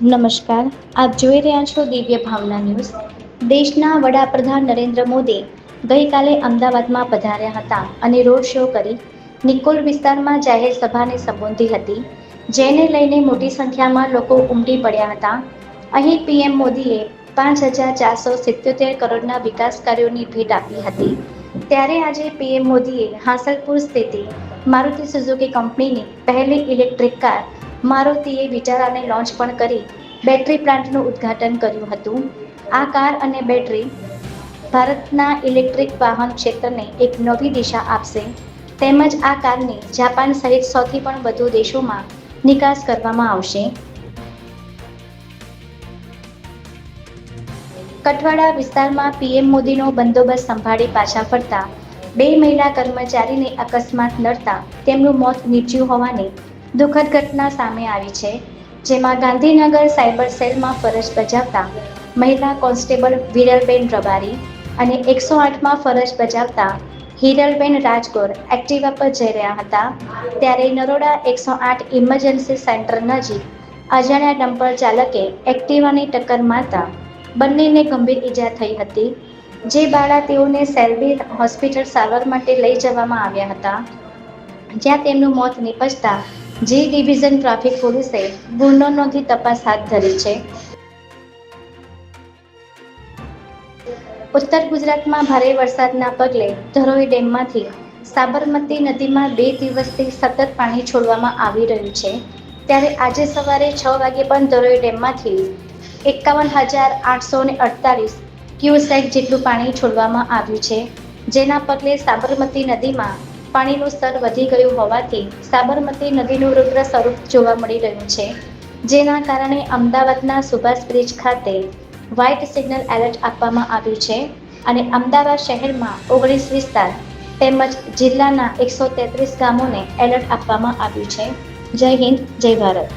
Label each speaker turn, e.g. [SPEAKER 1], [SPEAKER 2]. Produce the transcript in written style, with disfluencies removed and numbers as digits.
[SPEAKER 1] નમસ્કાર, આપ જોઈ રહ્યા છો દિવ્ય ભાવના ન્યૂઝ. દેશના વડાપ્રધાન નરેન્દ્ર મોદી ગઈકાલે અમદાવાદમાં પધાર્યા હતા અને રોડ શો કરી નિકોલ વિસ્તારમાં જાહેર સભાને સંબોધી હતી, જેને લઈને મોટી સંખ્યામાં લોકો ઉમટી પડ્યા હતા. અહીં પીએમ મોદીએ 5,477 કરોડના વિકાસ કાર્યોની ભેટ આપી હતી. ત્યારે આજે પીએમ મોદીએ હાંસલપુર સ્થિત મારુતિ સુઝુકી કંપનીની પહેલી ઇલેક્ટ્રિક કાર મારુતિએ વિચારાને લોન્ચ પણ કરી બેટરી પ્લાન્ટનું ઉદ્ઘાટન કર્યું હતું. આ કાર અને બેટરી ભારતના ઇલેક્ટ્રિક વાહન ક્ષેત્રને એક નવી દિશા આપશે, તેમજ આ કારની જાપાન સહિત સૌથી પણ વધુ દેશોમાં નિકાસ કરવામાં આવશે. કઠવાડા વિસ્તારમાં પીએમ મોદીનો બંદોબસ્ત સંભાળી પાછા ફરતા બે મહિલા કર્મચારીને અકસ્માત નડતા તેમનું મોત નીપજ્યું હોવાની દુઃખદ ઘટના સામે આવી છે. જેમાં ગાંધીનગર સાયબર સેલમાં ફરજ બજાવતા મહિલા કોન્સ્ટેબલ વિરલબેન રબારી અને 108માં ફરજ બજાવતા હિરલબેન રાજગોર એક્ટિવા પર જઈ રહ્યા હતા, ત્યારે નરોડા 108 ઇમરજન્સી સેન્ટર નજીક અજાણ્યા ડમ્પર ચાલકે એક્ટિવાની ટક્કર મારતા બંનેને ગંભીર ઈજા થઈ હતી, જે બાદ તેઓને સેલ્બી હોસ્પિટલ સારવાર માટે લઈ જવામાં આવ્યા હતા, જ્યાં તેમનું મોત નિપજતા જી ડિવિઝન ટ્રાફિક પોલીસે ગુનો નોંધી તપાસ હાથ ધરી છે. ઉત્તર ગુજરાતમાં ભારે વરસાદના પગલે ધરોઈ ડેમમાંથી સાબરમતી નદીમાં 2 દિવસથી સતત પાણી છોડવામાં આવી રહ્યું છે. ત્યારે આજે સવારે 6 વાગે પણ ધરોઈ ડેમમાંથી 51,848 ક્યુસેક જેટલું પાણી છોડવામાં આવ્યું છે, જેના પગલે સાબરમતી નદીમાં પાણીનું સ્તર વધી ગયું હોવાથી સાબરમતી નદીનું રુદ્ર સ્વરૂપ જોવા મળી રહ્યું છે, જેના કારણે અમદાવાદના સુભાષ બ્રિજ ખાતે વ્હાઇટ સિગ્નલ એલર્ટ આપવામાં આવ્યું છે અને અમદાવાદ શહેરમાં 19 વિસ્તાર તેમજ જિલ્લાના 133 ગામોને એલર્ટ આપવામાં આવ્યું છે. જય હિન્દ, જય ભારત.